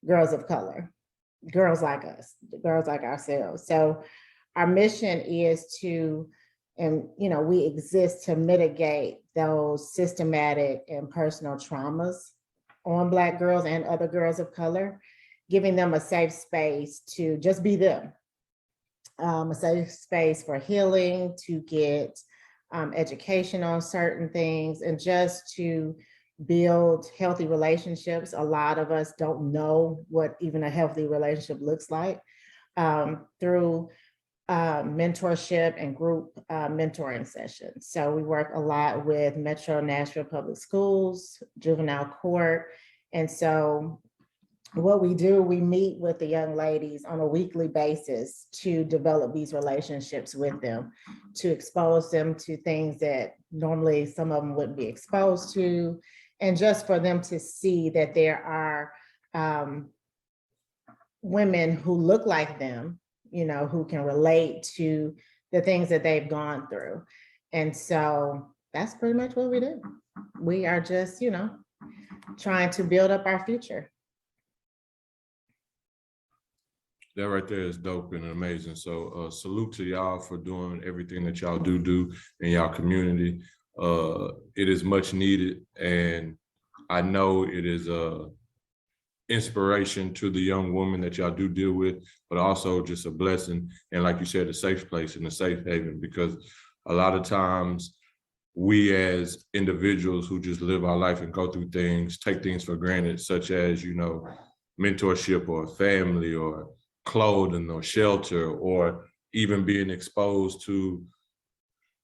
girls of color, girls like us, girls like ourselves. So our mission is to, and we exist to mitigate those systematic and personal traumas on Black girls and other girls of color, giving them a safe space to just be them, a safe space for healing, to get education on certain things, and just to build healthy relationships. A lot of us don't know what even a healthy relationship looks like, through mentorship and group mentoring sessions. So we work a lot with Metro Nashville Public Schools, juvenile court. And so what we do, we meet with the young ladies on a weekly basis to develop these relationships with them, to expose them to things that normally some of them wouldn't be exposed to, and just for them to see that there are women who look like them, who can relate to the things that they've gone through. And so that's pretty much what we do. We are just, trying to build up our future. That right there is dope and amazing. So salute to y'all for doing everything that y'all do in y'all community. It is much needed, and I know it is a inspiration to the young women that y'all do deal with, but also just a blessing. And like you said, a safe place and a safe haven, because a lot of times we as individuals who just live our life and go through things, take things for granted, such as, mentorship or family or clothing or shelter, or even being exposed to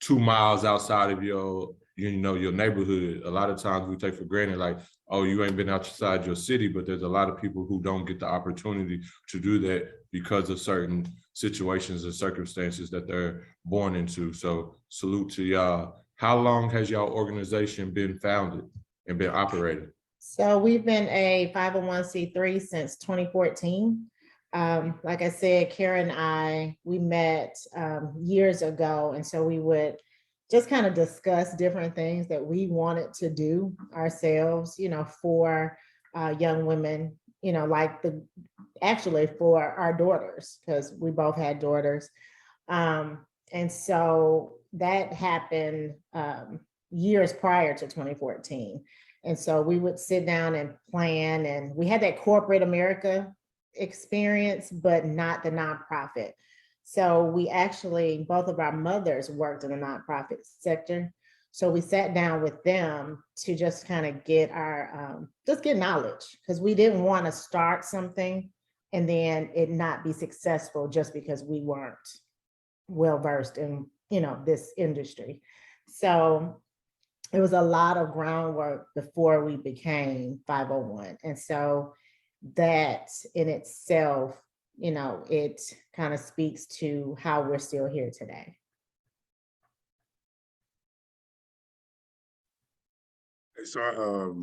2 miles outside of your neighborhood. A lot of times we take for granted, like, oh, you ain't been outside your city, but there's a lot of people who don't get the opportunity to do that because of certain situations and circumstances that they're born into. So salute to y'all. How long has y'all organization been founded and been operating? So we've been a 501c3 since 2014. Like I said, Kara and we met years ago. And so we would just kind of discuss different things that we wanted to do ourselves, for young women, actually for our daughters, because we both had daughters. And so that happened years prior to 2014. And so we would sit down and plan, and we had that corporate America experience, but not the nonprofit. So we actually, both of our mothers worked in the nonprofit sector. So we sat down with them to just kind of get our, just get knowledge, because we didn't want to start something and then it not be successful just because we weren't well-versed in, this industry. So it was a lot of groundwork before we became 501. And so that in itself, it kind of speaks to how we're still here today. So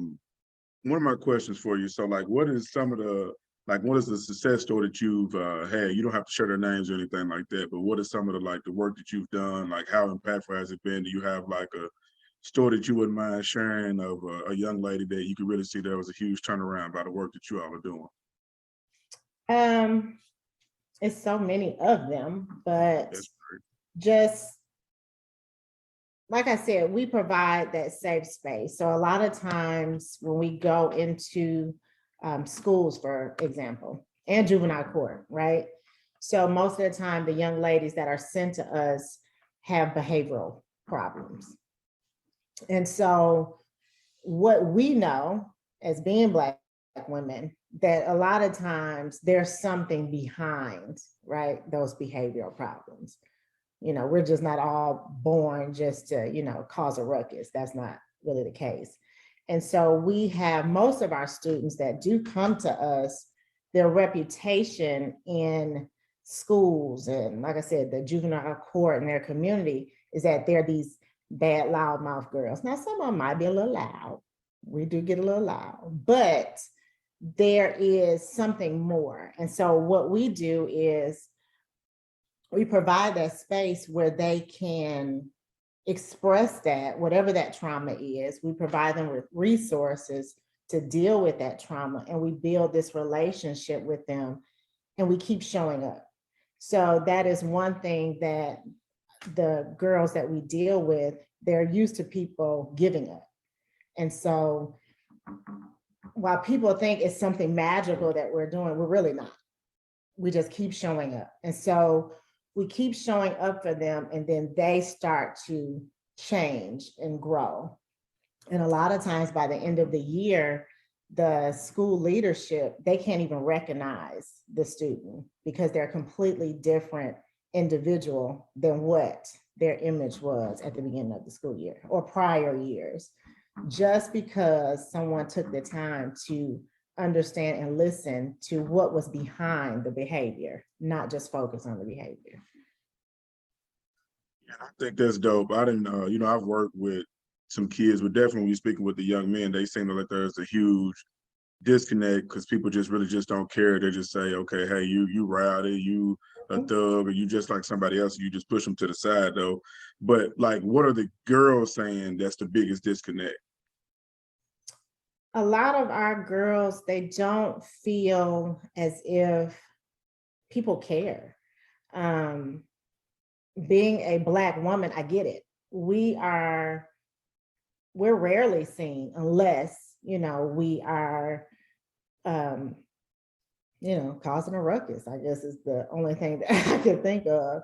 one of my questions for you, so what is the success story that you've had? You don't have to share their names or anything like that, but what is some of the work that you've done? How impactful has it been? Do you have a story that you wouldn't mind sharing of a young lady that you could really see there was a huge turnaround by the work that you all are doing? It's so many of them, but just like I said, we provide that safe space. So a lot of times when we go into schools, for example, and juvenile court, right? So most of the time, the young ladies that are sent to us have behavioral problems. And so what we know as being Black women, that a lot of times there's something behind, right, those behavioral problems. We're just not all born just to, cause a ruckus. That's not really the case. And so we have most of our students that do come to us, their reputation in schools and, like I said, the juvenile court in their community is that they're these bad loudmouth girls. Now, some of them might be a little loud. We do get a little loud, but there is something more. And so what we do is we provide that space where they can express that, whatever that trauma is. We provide them with resources to deal with that trauma, and we build this relationship with them, and we keep showing up. So that is one thing that the girls that we deal with, they're used to people giving up. And so while people think it's something magical that we're doing, we're really not. We just keep showing up. And so we keep showing up for them, and then they start to change and grow. And a lot of times by the end of the year, the school leadership, they can't even recognize the student because they're a completely different individual than what their image was at the beginning of the school year or prior years, just because someone took the time to understand and listen to what was behind the behavior, not just focus on the behavior. Yeah, I think that's dope. I didn't, you know, I've worked with some kids, but definitely when you're speaking with the young men, they seem to like there's a huge disconnect because people just really just don't care. They just say, okay, hey, you rowdy, you a thug, or you just like somebody else, you just push them to the side though. But like, what are the girls saying that's the biggest disconnect? A lot of our girls, they don't feel as if people care. Being a Black woman, I get it. We're rarely seen unless, you know, we are, you know, causing a ruckus, I guess is the only thing that I can think of.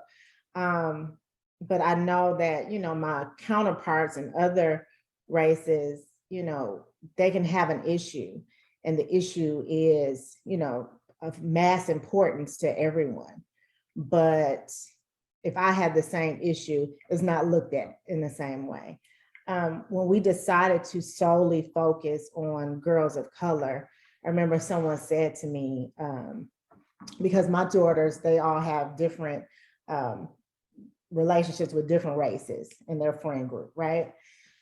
But I know that, you know, my counterparts in other races, you know, they can have an issue, and the issue is, you know, of mass importance to everyone. But if I had the same issue, it's not looked at in the same way. When we decided to solely focus on girls of color, I remember someone said to me, because my daughters, they all have different relationships with different races in their friend group, right?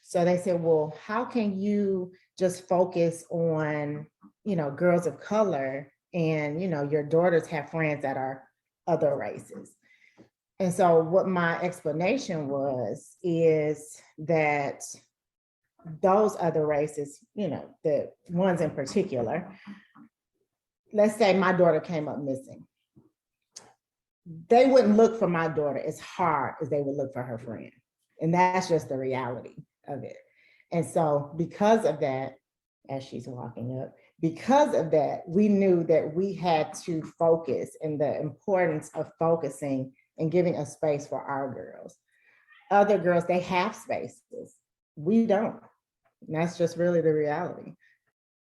So they said, well, how can you just focus on, you know, girls of color, and, you know, your daughters have friends that are other races? And so what my explanation was is that those other races, you know, the ones in particular, let's say my daughter came up missing. They wouldn't look for my daughter as hard as they would look for her friend. And that's just the reality of it. And so because of that, as she's walking up, because of that, we knew that we had to focus, and the importance of focusing and giving a space for our girls. Other girls, they have spaces. We don't. And that's just really the reality.